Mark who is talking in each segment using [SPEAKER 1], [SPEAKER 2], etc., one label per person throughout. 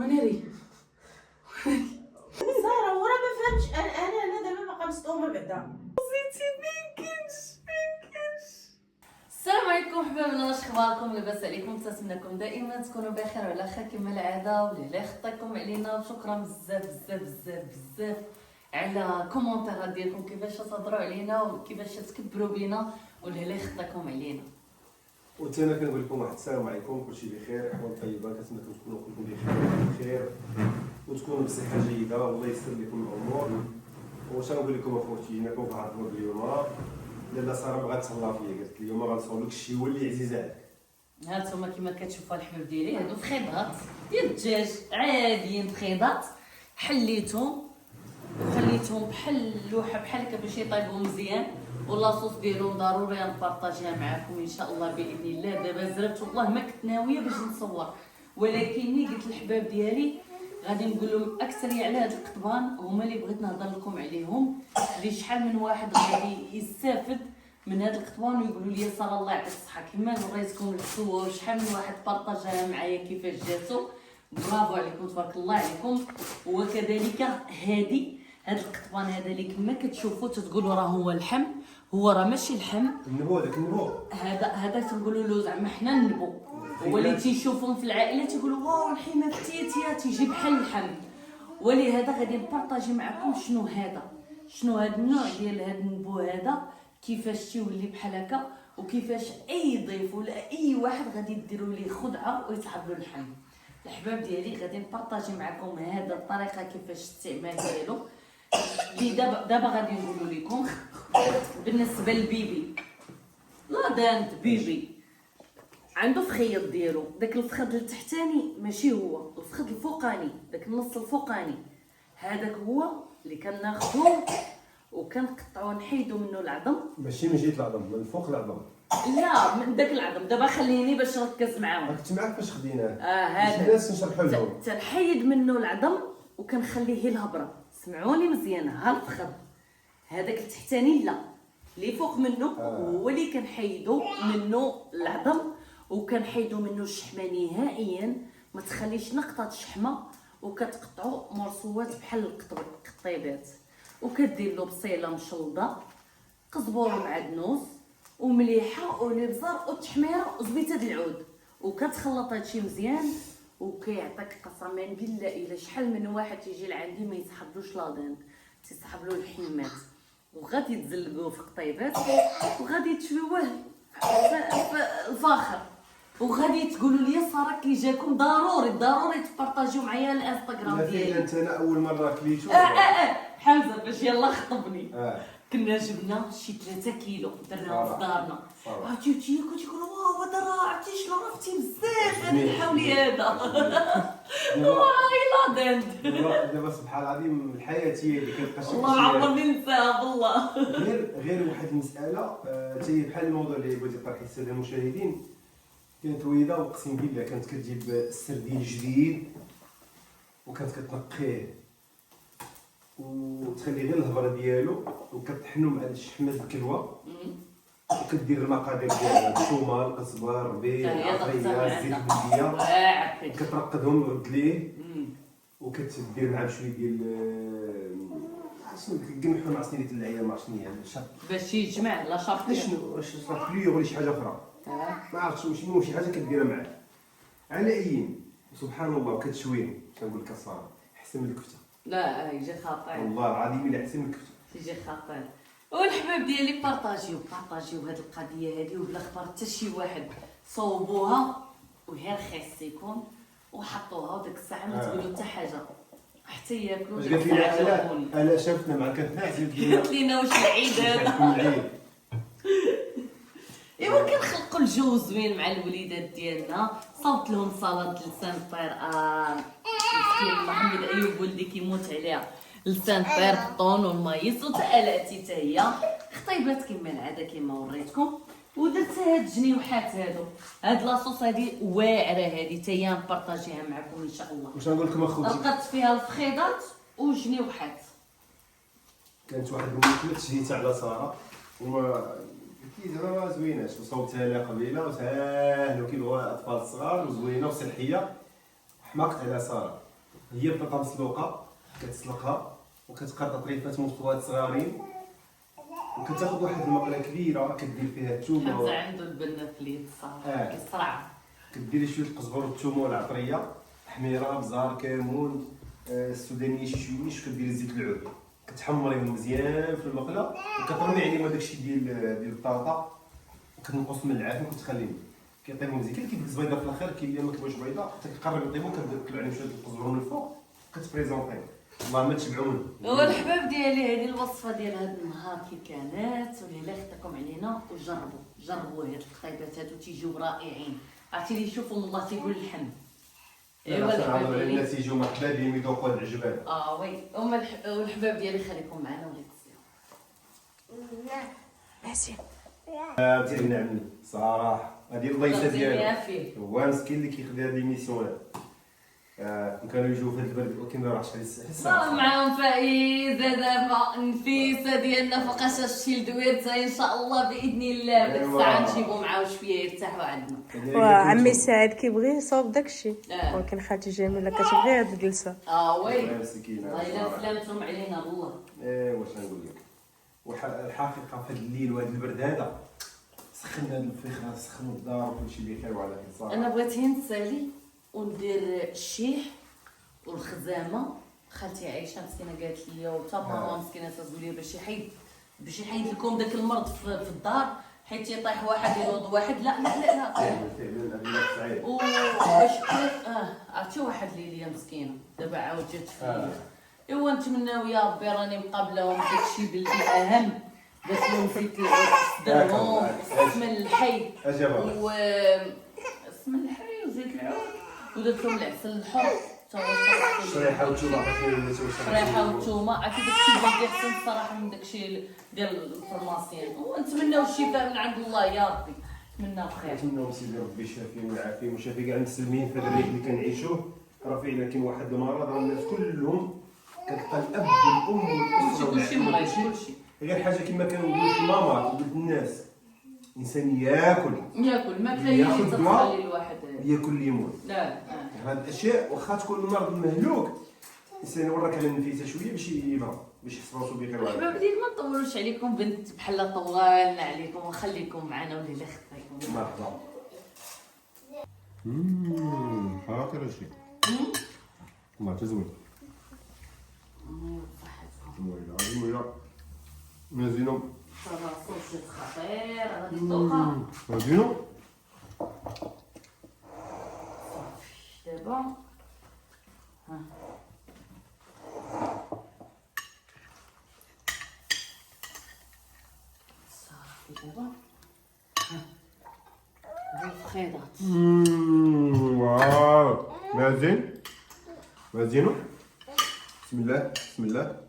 [SPEAKER 1] وناري
[SPEAKER 2] ساره ورا ما فهمتش. انا دابا باقا مصدومه بعدا.
[SPEAKER 1] السلام عليكم حبابنا، واش اخباركم؟ لاباس عليكم؟ نتمنىكم دائما تكونوا بخير وعلى خير كما العاده، ولله خطيكم علينا. وشكرا بزاف بزاف بزاف بزاف على كومونتيرات ديالكم، كيفاش تهضروا علينا وكيفاش تكبروا بينا، ولله خطيكم علينا.
[SPEAKER 3] وتانا كنقول لكم واحد السلام عليكم، كلشي بخير، احوال طيبه، كنتمنىكم تكونوا كلكم بخير وتكونوا بصحه جيده والله يسر لكم الامور. واش غنقول لكم اخوتي، انكم كتعرفوا اليوم لاله ساره بغات تهلا فيا، قالت لي اليوم غنصور لك شي ولي عزيز عليك.
[SPEAKER 1] هانتوما كما كتشوفوا الحباب ديالي، هادو فخيضات ديال الدجاج عاديين، فخيضات حليتهم وخليتهم بحال اللوحه بحال هكا باش يطيبوا مزيان، ولاصوص ديالهم ضروري نبارطاجيها معكم ان شاء الله باذن الله. دابا زربت والله ما كنت ناويه باش نصور، ولكنني قلت للحباب ديالي غادي نقول لهم اكثريه على هاد القطبان، هما اللي بغيت نهضر لكم عليهم، اللي شحال من واحد غادي يستافد من هاد القطبان ويقولوا لي ساره الله يعطيك الصحه كما وريتكم الحسوه، وشحال من واحد بارطاجها معايا كيفاش جاتو. برافو عليكم تبارك الله عليكم. وكذلك هاد القطبان هذا اللي كما كتشوفوا تتقولوا راه هو اللحم، هو راه ماشي اللحم،
[SPEAKER 3] النبو داك النبو
[SPEAKER 1] هذا تنقولوا له زعما حنا النبو. هو اللي تيشوفهم في العائله تيقولوا واو الحمه فتيتيه تيجي بحال اللحم. ولهذا غادي نبارطاجي معكم شنو هذا النوع ديال هذا النبو هذا، كيفاش تيولي بحال هكا، وكيفاش اي ضيف ولا اي واحد غادي ديروا ليه خدعه ويتحب له اللحم. الحباب ديالي غادي نبارطاجي معكم هذا الطريقه كيفاش الاستعمال ديالو، اللي دابا غادي نقول لكم. بالنسبه للبيبي لا دانت بيبي عنده فخيض ديالو، داك الفخذ التحتاني ماشي هو الفخذ الفوقاني، داك النص الفوقاني هذاك هو اللي كناخذوه وكنقطعوه نحيدو منه العظم.
[SPEAKER 3] ماشي من جهه العظم، من فوق العظم.
[SPEAKER 1] لا من داك العظم. دابا خليني باش نركز معاهم.
[SPEAKER 3] كنت معاك فاش خديناه.
[SPEAKER 1] هذا
[SPEAKER 3] الناس نشرحوا لهم.
[SPEAKER 1] تنحيد منه العظم وكنخليه الهبره. سمعوني مزيان، ها الفخذ هذاك التحتاني لا، اللي فوق منه هو اللي كنحيدو منه العظم وكنحيدو منه الشحمه نهائيا، ما تخليش نقطه شحمه، وكتقطعو مرصوات بحال القطيبات، وكدير له بصيله مشلضه، قزبور ومعدنوس ومليحه والابزار والتحميره وزبيته د العود، وكتخلط هادشي مزيان وكيعطيك قسما بالله الا شحال من واحد تيجي لعندي ما يسحبلوش لادين، تيسحب له الحمات، وغادي تزلقوه في قطيبات وغادي تشويوه في الفاخر، وغادي تقولوا لي ساره كي جاكم ضروري تبارطاجيو معايا الانستغرام ديالي.
[SPEAKER 3] انت انا اول مره كليتو.
[SPEAKER 1] حمزه باش يلا خطبني. كنا جبنا شي 3 كيلو درناهم في دارنا، عرفتي كنت يقولوا واو هذا راه عرفتي شنو عرفتي بزاف هذا الحولي هذا. والله لا
[SPEAKER 3] دابا سبحان العظيم الحياه هي اللي كتبقى شي
[SPEAKER 1] والله عمرني ننساها بالله.
[SPEAKER 3] غير واحد المساله حتى بحال الموضوع اللي بغيتي تطرحي الساده المشاهدين. كانت وليده اقسم بالله كانت كتجيب السردين جديد وكانت كتنقيه وتخلي غير الهبره ديالو وكطحنو مع الشحمه الكلوه وكدير المقادير ديال الثومه القزبر الربيع العطريه الزيت البلديه كترقدهم ورد ليه وكتدير معاه بشويه ديال شنو كنقمحو مع سنيده العيا ما شنو هي الشط
[SPEAKER 1] باش يجمع لا شابطي
[SPEAKER 3] شنو واش صافليو ولا شي حاجه اخرى ما عرفتش شنو شي حاجه كديرها معاه على ايين. سبحان الله وكتشويه كنقول لك الصراحه احسن من الكفته.
[SPEAKER 1] لا يجي خاطر
[SPEAKER 3] والله العظيم الا احسن من الكفته
[SPEAKER 1] يجي خاطر. والحباب ديالي بارطاجيو هاد القضيه هادي وبلا خبر حتى شي واحد، صوبوها وهي رخيصيكم وحطوها وديك الساعه ما تقولوا حتى حاجه حتى ياكلوا.
[SPEAKER 3] قالت لي انا شافتنا مع كنتنعس
[SPEAKER 1] قالت لينا واش العيد هذا. ايوا كنخلقوا الجو زوين مع الوليدات ديالنا. صوبت لهم سلطه لسان الطير، مسكين محمد ايوب ولدي كيموت عليها، لسان الطير بالطون والمايس وتالاتي حتى هي خطيبات كما العاده كما وريتكم. ودرت هاد الجنيوحات هاد لاصوص هادي واعره هادي حتى هي نبارطاجيها معكم ان شاء الله.
[SPEAKER 3] واش نقول لكم اخوتي،
[SPEAKER 1] لقيت فيها الفخيضات والجنيوحات.
[SPEAKER 3] كانت واحد الماكله تشهيتها على ساره وما زعما ما زويناش وصوبتها لها قبيله وساهل وكيبغوا الاطفال الصغار وزوينه وصحيه. حماقت على ساره هي بطاطا مسلوقه كتسلقها وكتقطع طريفات مستويات صغارين وكتاخذ واحد المقله كبيره كدير فيها الثومه
[SPEAKER 1] حمزه عنده البنه في اليد صافي كيصرع.
[SPEAKER 3] كديري شويه القزبر والثومه والعطريه حميره بزار كمون السودانيه شي كديري زيت العود كتحمريهم مزيان في المقله وكترمي عليهم داكشي ديال البطاطا وكتنقص من العافيه وكتخليهم كيطيبوا مزيان. كاين كيديك الزبيده في الاخر كاين اللي ما كيبغيوش بيضه حتى كيقرب يطيبوا كتطلع عليهم شويه القزبر من الفوق كتبريزونطي والله ما تشبعوا منه.
[SPEAKER 1] هو الحباب ديالي هذه الوصفه ديال هذا النهار كي كانت وليله خدتكم علينا وجربوا هاد الخطيبات هادو تيجيو رائعين. عرفتي اللي يشوفوا الله تيقول الحمد. ايوا الحباب ديالي
[SPEAKER 3] الناس يجيو مرحبا بهم يذوقوا العجبان.
[SPEAKER 1] وي هما الحباب ديالي خليكم معنا ولا تسيو.
[SPEAKER 3] بزاف عمي صراحه هذه الضيفه ديالو
[SPEAKER 1] فيه
[SPEAKER 3] هو مسكين اللي كيخدم هذه ليميسيون هذا كانوا يجيو في هذا البرد ولكن ما راحش
[SPEAKER 1] صار معاهم فايزه دابا نفيسه ديالنا فوق شاشتي لدويرتها ان شاء الله باذن الله ديك الساعه نجيبو معاه شويه يرتاحوا عندنا.
[SPEAKER 2] وعمي سعد كيبغي يصاوب داكشي ولكن خالتي جميله كتبغي هاد الجلسه.
[SPEAKER 1] وي
[SPEAKER 3] مسكينه
[SPEAKER 1] والله الا فلامتهم علينا بالله.
[SPEAKER 3] واش نقول لك الحقيقه في هذا الليل وهذا البرد هذا سخنا هذا الفخ سخنوا الدار وكلشي بخير وعلى خير صافي.
[SPEAKER 1] انا بغيت نسالي وندير الشيح والخزامه. خالتي عايشه مسكينه قالت لي وتا ماما مسكينه تقول لي باش يحيد لكم داك المرض في الدار حيت يطيح واحد ينوض واحد. لا لا لا لا
[SPEAKER 3] فعلا
[SPEAKER 1] وباش عرفتي واحد ليليا مسكينه دابا عاود جات فيا. ايوا نتمناو يا ربي راني مقابلهم داكشي باللي اهم باش لهم زيت العود درهم اسم الحي و اسم الحي وزيت العود ودرت لهم العسل الحر تا هو
[SPEAKER 3] شريحه وتومه
[SPEAKER 1] شريحه وتومه. اكيد داكشي اللي احسن الصراحه من داكشي ديال الفرماسيين ونتمناو الشفاء من عند الله يا ربي. نتمناو الخير.
[SPEAKER 3] نتمناو سيدي ربي يشافيهم ويعافيهم ويشافي كاع المسلمين في هذا الريف اللي كنعيشوه. راه فعلا كاين واحد المرض راه الناس كلهم كتلقى الاب والام والاسره
[SPEAKER 1] كلشي مريض كلشي
[SPEAKER 3] غير حاجه كما كنقولوا الماما تقول الناس الانسان ياكل
[SPEAKER 1] ما كاينش تخلي الواحد
[SPEAKER 3] ياكل اللي يموت.
[SPEAKER 1] لا
[SPEAKER 3] هاد الاشياء واخا تكون المرض مهلوك الانسان يورك على النفيسه شويه باش يحس براسو بخير.
[SPEAKER 1] الحباب ديال ما نطولوش عليكم بنت بحال طولنا عليكم وخليكم معنا وليله خطيكم.
[SPEAKER 3] مرحبا. خاطر شي ما تزوج ويلا مزينو
[SPEAKER 1] صوص خطير غادي تدوقها
[SPEAKER 3] مزينو
[SPEAKER 1] دابا. صافي دابا الفخيضات.
[SPEAKER 3] واو مزينو بسم الله
[SPEAKER 1] يلا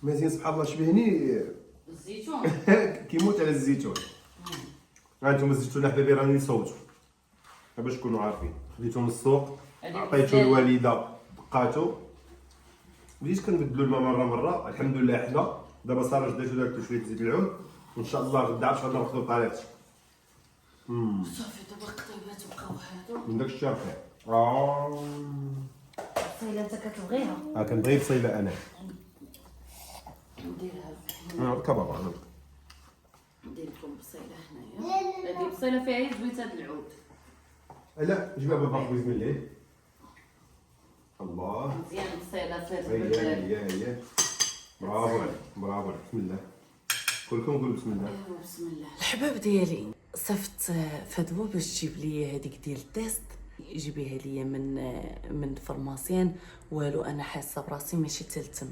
[SPEAKER 3] مزيان سبحان الله شبهني
[SPEAKER 1] الزيتون
[SPEAKER 3] كيموت على الزيتون. هانتوما الزيتون احبابي راني صوتو باش تكونوا عارفين خديتو من السوق عطيتو الوالده دقاتو بديت كنبدلو الماء مره الحمد لله حدا دابا صار جديتو درتو شويه زيت العود وان شاء الله غدا عرفت غادي ناخذ طريقتي.
[SPEAKER 1] صافي دابا القطيبات بقاو هادو
[SPEAKER 3] من داك الشيء رفيع.
[SPEAKER 1] البصيله انت كتبغيها
[SPEAKER 3] كنبغي بصيله انا
[SPEAKER 1] نديرها
[SPEAKER 3] كبابا
[SPEAKER 1] ندير لكم بصيله هنايا. هذه بصيله فيها زويت هاد العود.
[SPEAKER 3] لا جيب بابا بسم الله الله
[SPEAKER 1] مزيان بصيله فيها
[SPEAKER 3] هي برافو عليك بسم الله كلكم قولوا بسم الله.
[SPEAKER 1] بسم الله. الحباب ديالي صفت فدوى باش تجيب لي هذيك ديال التيست يجيبيها ليا من فارماسيان. والو انا حاسه براسي ماشي تلتم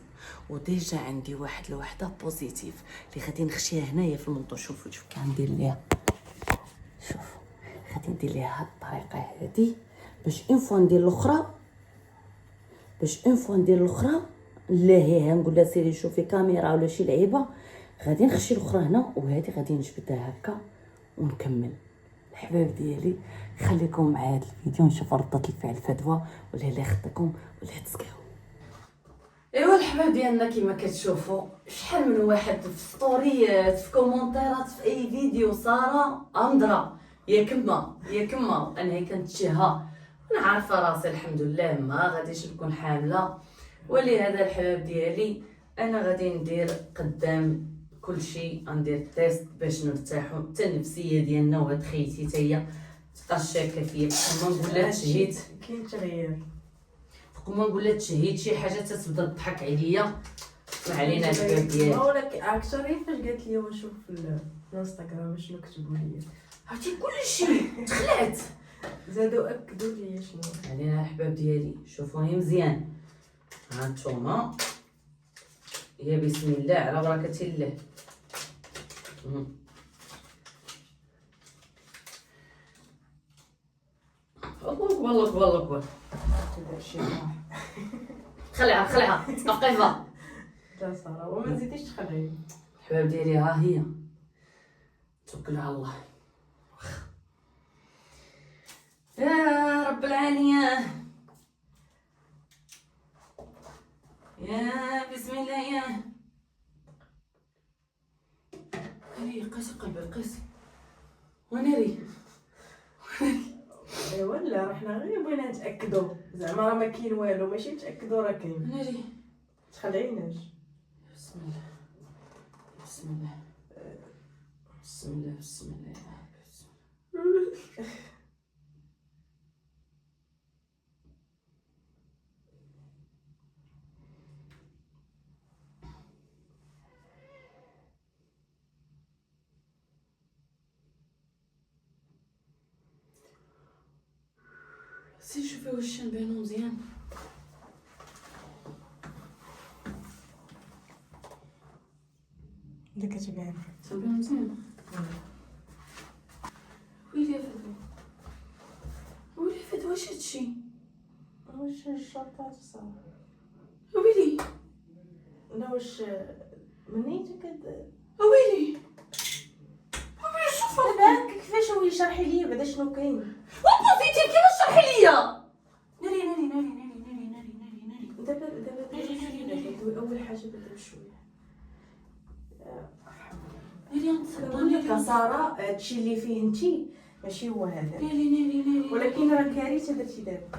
[SPEAKER 1] وديجا عندي واحد الوحده بوزيتيف اللي غادي نخشيها هنايا في الموطو. شوفوا كندير ليها شوف غادي ندير ليها هاد الطريقه هادي باش اون فوا ندير الاخرى لا هي نقول لها سيري شوفي كاميرا ولا شي لعيبه غادي نخشي الاخرى هنا وهذه غادي نجبدها هكا ونكمل. الحباب ديالي خليكم مع هذا الفيديو نشوف ردة الفعل فدوى ولا لا خدكم ولا تسكاو. ايوا الحباب ديالنا كما كتشوفوا شحال من واحد في ستوريات في كومونتيرات في اي فيديو ساره امضره يا كما انها كانت تشيها انا عارفه راسي الحمد لله ما غاديش نكون حامله، ولهذا الحباب ديالي انا غادي ندير قدام كلشي، غندير تيست باش نرتاحوا حتى النفسيه ديالنا، وهاد خيتي حتى هي تبقى شاكه فيا. فوق ما نقول لها تشهيت،
[SPEAKER 2] كاين تغيير.
[SPEAKER 1] فوق ما نقول لها تشهيت شي حاجه تتبدا تضحك عليا. ما علينا الحباب ديالي.
[SPEAKER 2] ولكن اكثر فاش قالت لي ونشوف في الانستغرام شنو كتبوا لي،
[SPEAKER 1] عرفتي كلشي تخلعت.
[SPEAKER 2] زادوا اكدوا لي شنو
[SPEAKER 1] علينا الحباب ديالي، شوفوني مزيان. ها نتوما، يا بسم الله على بركه الله. الله اكبر الله اكبر الله اكبر.
[SPEAKER 2] تبدا شي واحد.
[SPEAKER 1] خلعها خلعها توقفها.
[SPEAKER 2] لا ساره وما تزيديش تخلعي.
[SPEAKER 1] الحباب ديالي ها هي، توكل على الله. يا رب العالية، يا بسم الله. يا ري قيس قلبي قيس ونري.
[SPEAKER 2] ايوا لا رحنا غير بغينا نتاكدوا زعما راه ما كاين والو، ماشي نتاكدوا راه كاين.
[SPEAKER 1] نري
[SPEAKER 2] تخلعيناش.
[SPEAKER 1] بسم الله بسم الله بسم الله بسم الله بسم الله. سي شوفي واش نبانو مزيان.
[SPEAKER 2] اللي كتبان
[SPEAKER 1] تنبان مزيان. ويلي فدوى ويلي فدوى واش هادشي؟
[SPEAKER 2] واش الشرطات صافي.
[SPEAKER 1] ويلي
[SPEAKER 2] لا واش منيتو
[SPEAKER 1] ويلي ويلي شوفها
[SPEAKER 2] دابا كيفاش هو يشرحي لي بعدا شنو كاين.
[SPEAKER 1] وبوزيتيف كيفاش شرحي ليا. ناري ناري ناري ناري ناري ناري ناري ناري.
[SPEAKER 2] دابا اول حاجه بدا بشويه.
[SPEAKER 1] ناري
[SPEAKER 2] نقول لك ساره هادشي اللي فيه انتي ماشي هو هذا،
[SPEAKER 1] ناري ناري ناري.
[SPEAKER 2] ولكن راه كارثه درتي دابا.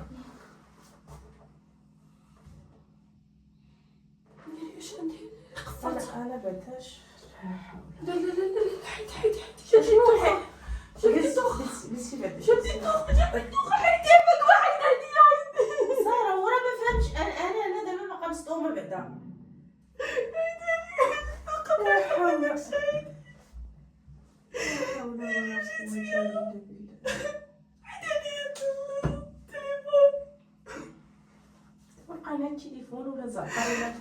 [SPEAKER 1] ناري واش ندير؟ قفلت.
[SPEAKER 2] انا بعداش.
[SPEAKER 1] لا لا لا لا حيد حيد حيد. شدي الدوخه شدي الدوخه
[SPEAKER 2] بس بعدا
[SPEAKER 1] شدي الدوخه جابي الدوخه حيدي يمك واحد هادي.
[SPEAKER 2] ساره ورا ما فهمتش. انا دابا باقا مصدومه بعدا. لا حول ولا قوه الا بالله. بقى على التليفون ولا زعتر ولا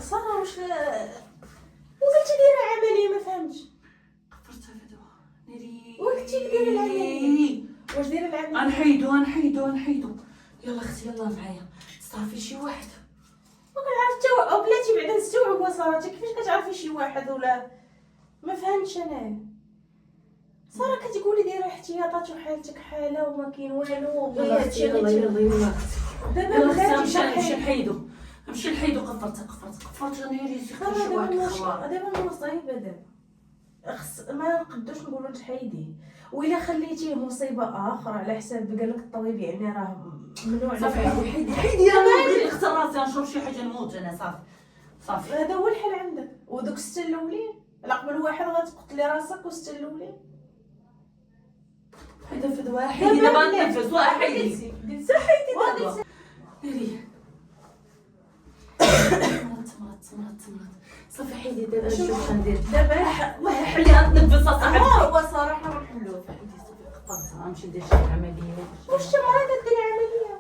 [SPEAKER 2] ساره واش وقلتي دايره عمليه ما فهمتش.
[SPEAKER 1] قفرتها فدوى ناري.
[SPEAKER 2] وقلتي لي دايره العمليه. واش دايره العمليه؟
[SPEAKER 1] غنحيدو يلا اختي يلا معايا. صافي شي واحد
[SPEAKER 2] ما كنعرف حتى بلاتي بعدا نستوعب وصارت كيفاش كتعرفي شي واحد ولا ما فهمتش انا. ساره كتقولي دايره احتياطات وحالتك حاله وما كاين والو وغير هادشي
[SPEAKER 1] يلا يلا يلا
[SPEAKER 2] دابا
[SPEAKER 1] يلا
[SPEAKER 2] بغيتي
[SPEAKER 1] نمشي
[SPEAKER 2] شرحي.
[SPEAKER 1] نحيدو قفرت ناري
[SPEAKER 2] دابا
[SPEAKER 1] شي واحد خبر.
[SPEAKER 2] دابا مصيبه دابا ما نقدرش نقولوا تحيديه، وإلا خليتيه مصيبه اخرى على حساب قال لك الطبيب يعني راه ممنوع.
[SPEAKER 1] صافي حيدي يا بغيت نختار راسي نشوف شي حاجه نموت انا. صافي
[SPEAKER 2] هذا هو الحل عندك. ودوك السته الاولين على قبل واحد غتقتلي راسك والسته الاولين.
[SPEAKER 1] حيدي فدوى حيدي دابا نتنفس حيدي دابا ناري. مرات صافي حيدي دابا شوف ندير
[SPEAKER 2] دابا
[SPEAKER 1] واه حليها نتنفس صاحبي.
[SPEAKER 2] هو صراحه نحلوه.
[SPEAKER 1] حيدي صافي قفرت غنمشي ندير شي عمليه.
[SPEAKER 2] واش انت مريضه ديري عمليه؟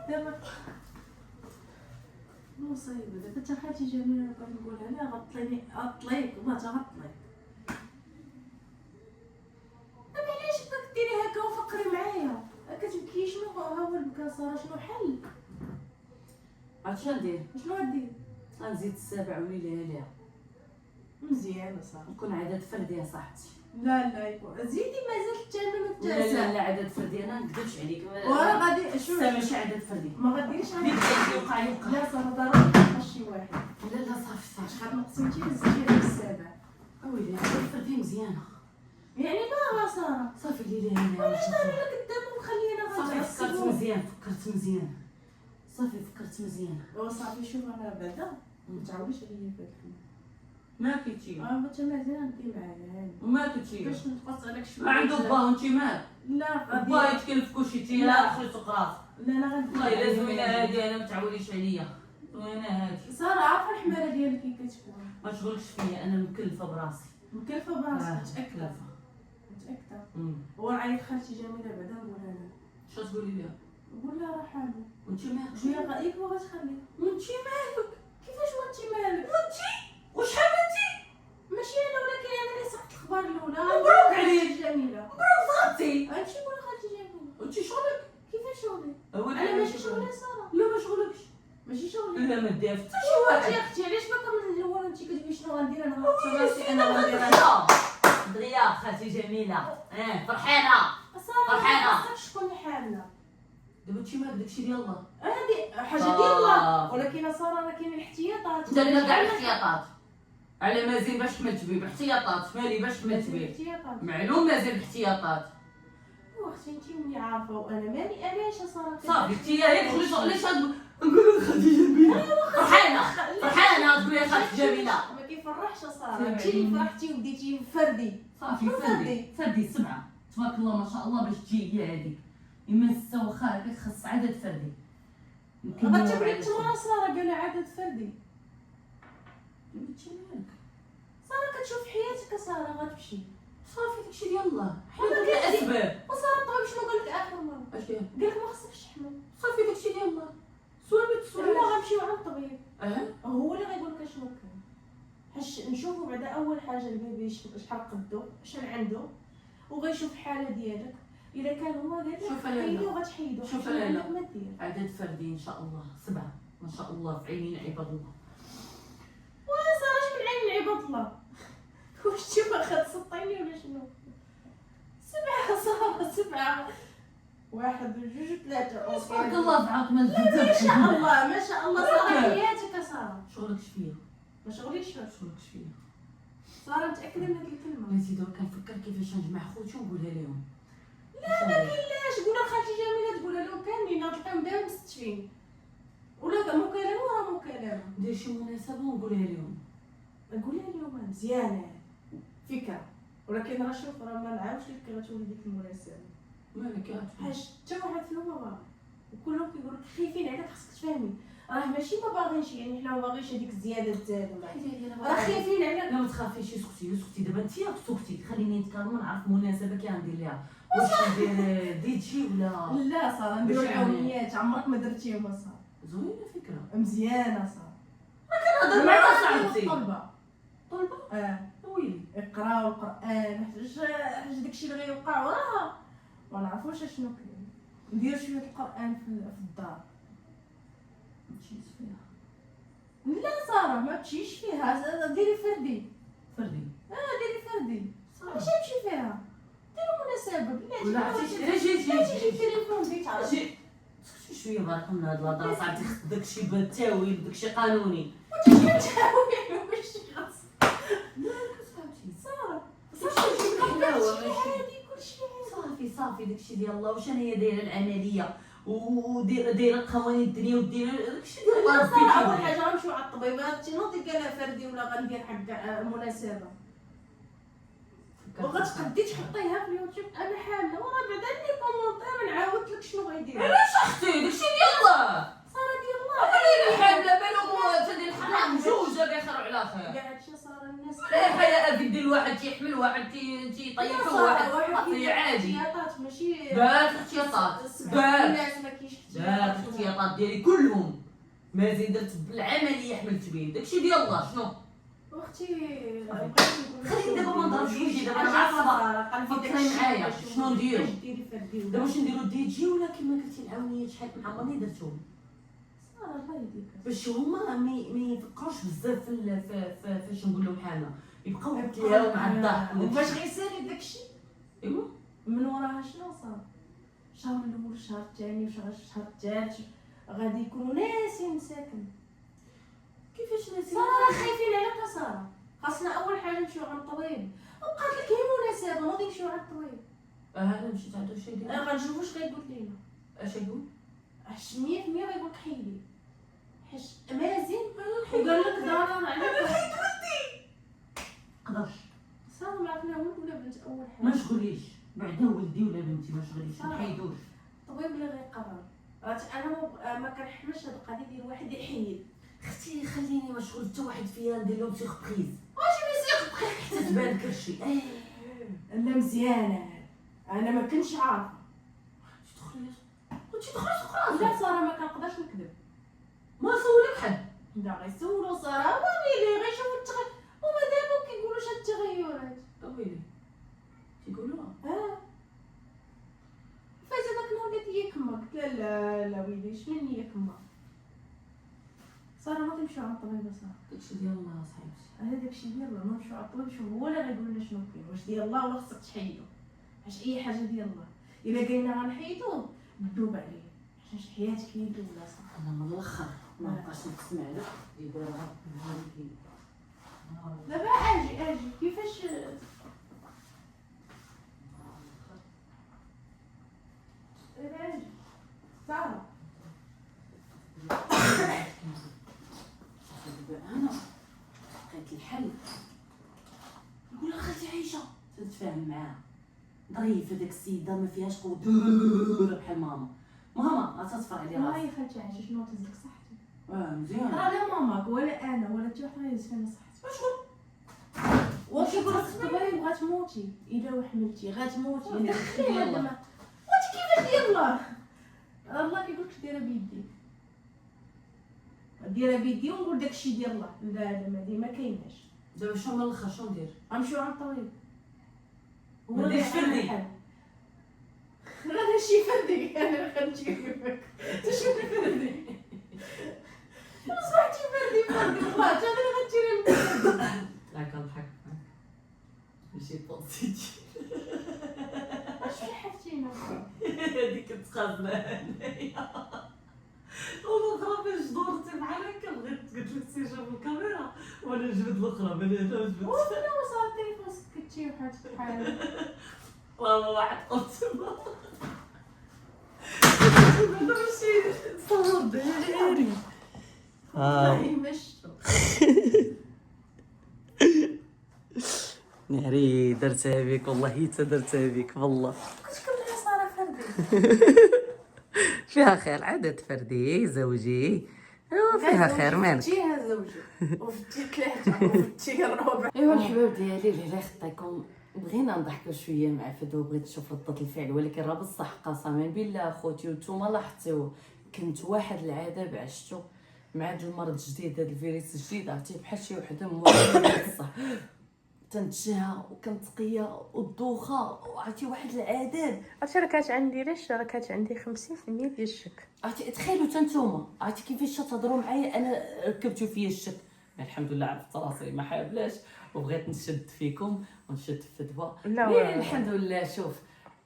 [SPEAKER 2] دابا مصيبه دابا تا خالتي جميله كنقولها لها غطليك وما تغطليك. دابا علاش بدك ديري هكا وفكري معايا كتبكي؟ شنو هو البكا ساره؟ شنو حل؟
[SPEAKER 1] عرفتي شنو ندير؟
[SPEAKER 2] شنو غدير؟
[SPEAKER 1] غنزيد السابع وليلة عليها
[SPEAKER 2] مزيانه صافي.
[SPEAKER 1] نكون عاد تفردي يا صاحبتي.
[SPEAKER 2] لا لا يكون زيدي مازال الثامن
[SPEAKER 1] لا
[SPEAKER 2] والتاسع.
[SPEAKER 1] لا عدد فردي انا ما نكذبش عليك
[SPEAKER 2] وراه غادي شوف
[SPEAKER 1] لا ماشي عدد فردي
[SPEAKER 2] ما غديريش
[SPEAKER 1] اللي يوقع يوقع.
[SPEAKER 2] لا صافي ضروري تلقى شي واحد.
[SPEAKER 1] لا لا صافي
[SPEAKER 2] شحال نقسمتي زدتي غير السابع.
[SPEAKER 1] اويلي عدد فردي مزيانه
[SPEAKER 2] يعني باغا ساره
[SPEAKER 1] صافي اللي لا
[SPEAKER 2] علاش طالعه قدام ومخلينا
[SPEAKER 1] صافي فكرت
[SPEAKER 2] غنتعصبوا.
[SPEAKER 1] مزيان فكرت مزيان صافي فكرت مزيان.
[SPEAKER 2] وصافي شوف انا بعدا ما تعاوديش عليا في هاد الحلم.
[SPEAKER 1] ما كيتي
[SPEAKER 2] ما انت مازال ندي معايا
[SPEAKER 1] ما كيتي
[SPEAKER 2] باش نتقص عليك شويه.
[SPEAKER 1] ما عنده با انت مالك
[SPEAKER 2] لا
[SPEAKER 1] با
[SPEAKER 2] غادي
[SPEAKER 1] يتكلف كلشي تي
[SPEAKER 2] لا.
[SPEAKER 1] لا خصو تقراص.
[SPEAKER 2] لا لا غندي
[SPEAKER 1] والله الا زوينه هادي انا ما تعوليش عليا زوينه هادي
[SPEAKER 2] ساره عارفه الحماله ديالك كي كتكون
[SPEAKER 1] ما تشغلش فيا انا مكلفه براسي.
[SPEAKER 2] مكلفه براسك متاكده متاكده. وراه خالتي جميله بعدا نقولها لها
[SPEAKER 1] شنو تقولي ليها
[SPEAKER 2] نقول لها راه حامل
[SPEAKER 1] وانت مالك
[SPEAKER 2] هي غايك وغتخلي
[SPEAKER 1] وانت مالك
[SPEAKER 2] كيفاش وانت مالك
[SPEAKER 1] وانت وشحال انت
[SPEAKER 2] ماشي انا ولكن انا اللي سقط الاخبار الاولى
[SPEAKER 1] مبروك عليك.
[SPEAKER 2] جميله
[SPEAKER 1] برافاتي
[SPEAKER 2] غنمشي نقول لخالتي جميله
[SPEAKER 1] وانت شغلك
[SPEAKER 2] كيفاش شغلي
[SPEAKER 1] انا
[SPEAKER 2] انا ماشي شغلي ساره
[SPEAKER 1] لا ما شغلكش
[SPEAKER 2] ماشي شغلي
[SPEAKER 1] لا ما دير حتى شي
[SPEAKER 2] اختي
[SPEAKER 1] واحد
[SPEAKER 2] اختي علاش باقا من الاول انت كتقولي شنو غندير انا غنحط راسي انا غندير انا
[SPEAKER 1] دغيا خالتي جميله فرحانه
[SPEAKER 2] ساره
[SPEAKER 1] فرحانة.
[SPEAKER 2] ما خصكش تكوني حامله
[SPEAKER 1] دابا انت مالك داكشي ديال الله
[SPEAKER 2] هادي حاجه ديال الله ولكن ساره راه كاين الاحتياطات
[SPEAKER 1] درنا كاع الاحتياطات على مازال باش حملت بيه باحتياطات مالي باش حملت بيه
[SPEAKER 2] الاحتياطات
[SPEAKER 1] معلوم مازال باحتياطات
[SPEAKER 2] واختي انت مني عارفه وانا ماني علاش ساره
[SPEAKER 1] صافي انت ياك علاش نقولوا خالتي جميله فرحانه فرحانه تقول يا خالتي جميله
[SPEAKER 2] ما كيفرحش ساره انت اللي فرحتي وديتي فردي
[SPEAKER 1] صافي
[SPEAKER 2] شنو
[SPEAKER 1] فردي 7 تبارك الله ما شاء الله باش تجي هي هذيك اما 6 واخا هكاك خاص عدد فردي
[SPEAKER 2] غتبعد تما ساره قالها عدد فردي
[SPEAKER 1] انت مالك
[SPEAKER 2] ساره كتشوف حياتك ساره غتمشي
[SPEAKER 1] صافي داكشي ديال الله
[SPEAKER 2] حنا
[SPEAKER 1] حنا الاسباب
[SPEAKER 2] وساره الطبيب شنو قال لك اخر مره
[SPEAKER 1] اش داير
[SPEAKER 2] قال لك ما خصكش تحمل
[SPEAKER 1] صافي داكشي ديال الله سؤال ما
[SPEAKER 2] لا
[SPEAKER 1] تسولش
[SPEAKER 2] غنمشيو عند الطبيب هو اللي غيقول لك شنو كان حاش نشوفوا بعدا اول حاجه البيبي شحال قدو شحال عنده وغيشوف الحاله ديالك الا كان هو قال لك
[SPEAKER 1] شوف
[SPEAKER 2] حيدو غتحيدو
[SPEAKER 1] شوف
[SPEAKER 2] حيت
[SPEAKER 1] لالا.
[SPEAKER 2] عندك ما دير
[SPEAKER 1] عدد فردي ان شاء الله 7 ما شاء الله في عينين عباد الله
[SPEAKER 2] وانا صراش من عين عباد الله واش انت باغا تسطيني ولا شنو 7 صافا 7 1 2 3
[SPEAKER 1] تبارك الله في عاق ما
[SPEAKER 2] ما شاء الله ما شاء الله صراحه حياتك ساره
[SPEAKER 1] شغلكش فيا
[SPEAKER 2] ما شغليش
[SPEAKER 1] شغلكش فيا
[SPEAKER 2] ساره متاكده من هاد الكلمه
[SPEAKER 1] بنتي دابا كنفكر كيفاش نجمع خوتي ونقولها لهم
[SPEAKER 2] لا ما كاينلاش قولها لخالتي جميله تقولها لهم كاملين غتلقاهم دابا مستشفين ولا كاع مكالمه ورا مكالمه
[SPEAKER 1] ندير شي مناسبه ونقولها لهم
[SPEAKER 2] نقولها لهم مزيانه فكره ولكن راه شوف راه ما نعاودش لك غتولي ديك المناسبه
[SPEAKER 1] مالك يا
[SPEAKER 2] حاج حتى واحد فيهم ما باغي وكلهم كيقولوا لك خايفين عليك خاصك تفهمي راه ماشي ما باغينش يعني حنا ما باغينش هذيك الزياده تزاد راه خايفين عليك
[SPEAKER 1] لا ما تخافيش اسكتي دابا انت سكتي خليني نتكلم نعرف مناسبه كي غندير ليها واش ندير دي جي ولا
[SPEAKER 2] لا صافي نديرو
[SPEAKER 1] باش
[SPEAKER 2] العونيات عمرك ما درتيهم صافي
[SPEAKER 1] زوينه فكره
[SPEAKER 2] مزيانه صافي
[SPEAKER 1] هضر مع صاحبتي
[SPEAKER 2] طلبه
[SPEAKER 1] طلبه ويلي
[SPEAKER 2] يقراو القران حاج داكشي اللي غيوقع وراها ما نعرفوش شنو كاين ندير شويه القران في الدار
[SPEAKER 1] مشيت فيها
[SPEAKER 2] لا صراحه ما تمشيش فيها ديري فردي
[SPEAKER 1] فردي
[SPEAKER 2] ديري فردي
[SPEAKER 1] صافي
[SPEAKER 2] ماشي نمشي فيها ديري مناسبه بلاتي
[SPEAKER 1] ولا عرفتي
[SPEAKER 2] تيجي
[SPEAKER 1] جي
[SPEAKER 2] التليفون ديك تعرف
[SPEAKER 1] شي سكتي شويه بارك من هاد الهضره صاحبتي خص داكشي بالتاويل داكشي قانوني
[SPEAKER 2] واش خاص
[SPEAKER 1] صاحبتي
[SPEAKER 2] صراحه
[SPEAKER 1] صافي داكشي ديال الله واش انايا دايره العمليه ودايره القوانين الدنيا ودايره داكشي ديال الله
[SPEAKER 2] لا
[SPEAKER 1] ربي
[SPEAKER 2] صراحه اول
[SPEAKER 1] كيبغي.
[SPEAKER 2] حاجه غنمشيو على الطبيبات تنوضي قالها فردي ولا غندير حق مناسبه وغتقدي تحطيها في اليوتيوب انا حامله وراه بعدا لي كومونتير نعاود لك شنو غيدير
[SPEAKER 1] علاش اختي داكشي ديال الله
[SPEAKER 2] صرا ديال الله
[SPEAKER 1] انا حامله بالو موات ديال الحرام جوجه بخير وعلى خير
[SPEAKER 2] كاع هادشي صرا الناس
[SPEAKER 1] ريحه يا ابي دير واحد تيحمل واحد تيطيح واحد عطيه عادي
[SPEAKER 2] احتياطات ماشي
[SPEAKER 1] دارت الاحتياطات دارت
[SPEAKER 2] الناس ما كاينش
[SPEAKER 1] دارت الاحتياطات ديالي كلهم مازال درت بالعمليه حملت بيه داكشي ديال الله شنو
[SPEAKER 2] اختي
[SPEAKER 1] خليني دابا ما نضربش وجهي دابا انا معصبه فكري معايا شنو نديرو
[SPEAKER 2] ديري فردي
[SPEAKER 1] دابا واش نديرو دي جي ولا كيما قلتي العونيات شحال من عمرني درتهم
[SPEAKER 2] صرا الله يهديك
[SPEAKER 1] باش هما ما يفكروش بزاف فاش نقول لهم حاله يبقاو ليها مع الضحك
[SPEAKER 2] وفاش غيسالي داكشي
[SPEAKER 1] ايوا
[SPEAKER 2] من وراها شنو صار؟ الشهر الاول الشهر الثاني الشهر الثالث غادي يكونوا ناسين مساكن.
[SPEAKER 1] كيفاش ناسي
[SPEAKER 2] صراحه خايفين على كساره. خاصنا اول حاجه نمشيو عند الطبيب. وقالت لك هي مناسبه غادي نمشيو عند الطبيب.
[SPEAKER 1] انا مشيت عند واش يدير
[SPEAKER 2] غنشوفوا واش غيقول لينا.
[SPEAKER 1] اش يقول
[SPEAKER 2] 100% غيقول لك حيدي حيت مازين وقال لك ضرر عليك.
[SPEAKER 1] قدرش
[SPEAKER 2] صافي ما عرفنا ولد ولا بنت اول
[SPEAKER 1] ما
[SPEAKER 2] حاجه.
[SPEAKER 1] شغليش بعدا ولدي ولا بنتي ما شغليش ما حيدوش
[SPEAKER 2] الطبيب اللي غيقرر. انا ما كنحملش هاد القضيه ديال واحد يحيد.
[SPEAKER 1] اختي خليني مشغول حتى واحد فيها ندير لهم سيربريز
[SPEAKER 2] واش مزيان
[SPEAKER 1] حتى تبان لك الشيء
[SPEAKER 2] انا مزيانه. انا ما كنتش عارفه.
[SPEAKER 1] كنتي دخلت خلاص
[SPEAKER 2] لا صراحه ما كنقدرش نكذب.
[SPEAKER 1] ما سولك حد
[SPEAKER 2] لا غيسولو صراحه هو اللي غيشوفوا التغير. هما دابا كيقولوا شاد التغيرات.
[SPEAKER 1] ويلي تيقولوها
[SPEAKER 2] فايته داك النهار قالت لي كما قلت لها لا ويلي شمن هي كما صراحه ما كنمشيو عند الطبيب. صراحه
[SPEAKER 1] داكشي ديال الله صاحبتي
[SPEAKER 2] انا داكشي ديال الله ما نمشيو عند الطبيب شوف هو اللي غيقول لنا شنو كاين واش ديال الله ولا خصك تحيدو. حيت اي حاجه ديال الله الا قلنا غنحيدوه ندوب عليه حيت حياتك هي الاولى. صح
[SPEAKER 1] انا من الاخر ما بقاش نسمع لك دابا
[SPEAKER 2] دابا اجي كيفاش اجي صافي
[SPEAKER 1] انا لقيت الحل نقول لها خالتي عايشه تتفاهم معاها ظريفه داك السيده ما فيهاش قوه بحال ماما ما تتفرع عليها
[SPEAKER 2] ما
[SPEAKER 1] راسك
[SPEAKER 2] هي خالتي عايشه شنو تزك صحتي.
[SPEAKER 1] مزيان
[SPEAKER 2] راه لا ماماك ولا انا ولا حتى واحد غيهز فينا صحتي. واش يقول لك الطبيب غتموتي الا حملتي غتموتي الا خليها دابا وانت كيفاش ديال الله. الله كيقول لك ديرها بيديك ديرها بيدي ونقول داكشي ديال الله. لا ما كايناش.
[SPEAKER 1] دابا شنو من الاخر شنو ندير
[SPEAKER 2] غنمشيو عند الطبيب.
[SPEAKER 1] ما نديرش فردي.
[SPEAKER 2] غادي شي فردي انا خرجتي كيفك تشوفي فردي صبحتي فردي والله حتى انا غتجيني
[SPEAKER 1] لا كنضحك معاك ماشي بوزيتيف
[SPEAKER 2] اش في حفتينا.
[SPEAKER 1] هذيك كتخزنا هنايا والاخرى فاش دورتي بحال هكا بغيت قلت لك سير جاب الكاميرا وانا جبت الاخرى من هنا وجبت
[SPEAKER 2] وفين وصل التليفون سكتي وحالتك بحال
[SPEAKER 1] والله واحد قلت هذا ماشي صور دايري
[SPEAKER 2] والله ما شفتو.
[SPEAKER 1] ناري درتها بك والله حتى درتها بك والله
[SPEAKER 2] كنت كنبغي صار فردي.
[SPEAKER 1] فيها خير عادة فردي زوجي ايوا فيها خير مالك
[SPEAKER 2] فتيها زوجي وفتي ثلاثه وفتي الربع.
[SPEAKER 1] ايوا الحباب ديالي اللي يخطيكم بغينا نضحكوا شويه مع فدو وبغيت نشوف ردة الفعل ولكن راه بصح قسما بالله اخوتي وانتم لاحظتوا كنت واحد العذاب عشتو مع هاد المرض الجديد هاد الفيروس الجديد عرفتي بحال شي وحده بصح تنتشها وكنتقيا والدوخه وعرفتي واحد العذاب.
[SPEAKER 2] عرفتي راه كانت عندي علاش راه كانت عندي 50% ديال الشك.
[SPEAKER 1] عرفتي تخيلوا حتى نتوما عرفتي كيفاش تهضروا معايا انا ركبتوا فيا الشك. الحمد لله عرفت راسي ما حابلاش وبغيت نشد فيكم ونشد في فدوى.
[SPEAKER 2] لا
[SPEAKER 1] الحمد لله. شوف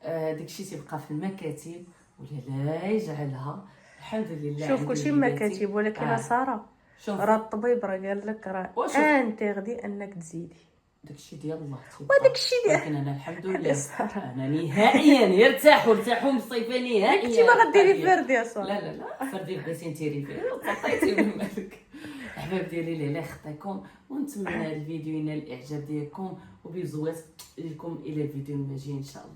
[SPEAKER 1] داكشي تيبقى في المكاتب ولا لا يجعلها الحمد لله.
[SPEAKER 2] شوف كلشي مكاتب ولكن ساره
[SPEAKER 1] شوف
[SPEAKER 2] راه الطبيب راه قال لك راه
[SPEAKER 1] وشوف.
[SPEAKER 2] انتغدي انك تزيدي
[SPEAKER 1] داكشي ديال الله
[SPEAKER 2] وداكشي ديال
[SPEAKER 1] لكن انا الحمد لله انا نهائيا يرتاحوا من الصيفه نهائيا.
[SPEAKER 2] كنتي باغا ديري فردي يا صاحبي.
[SPEAKER 1] لا لا لا فردي بغيتي نديري فيه ططيتي من مالك. احباب ديالي اللي لا يخطيكم ونتمنى الفيديو ينال الاعجاب ديالكم وبيزوات لكم الى الفيديو المجي ان شاء الله.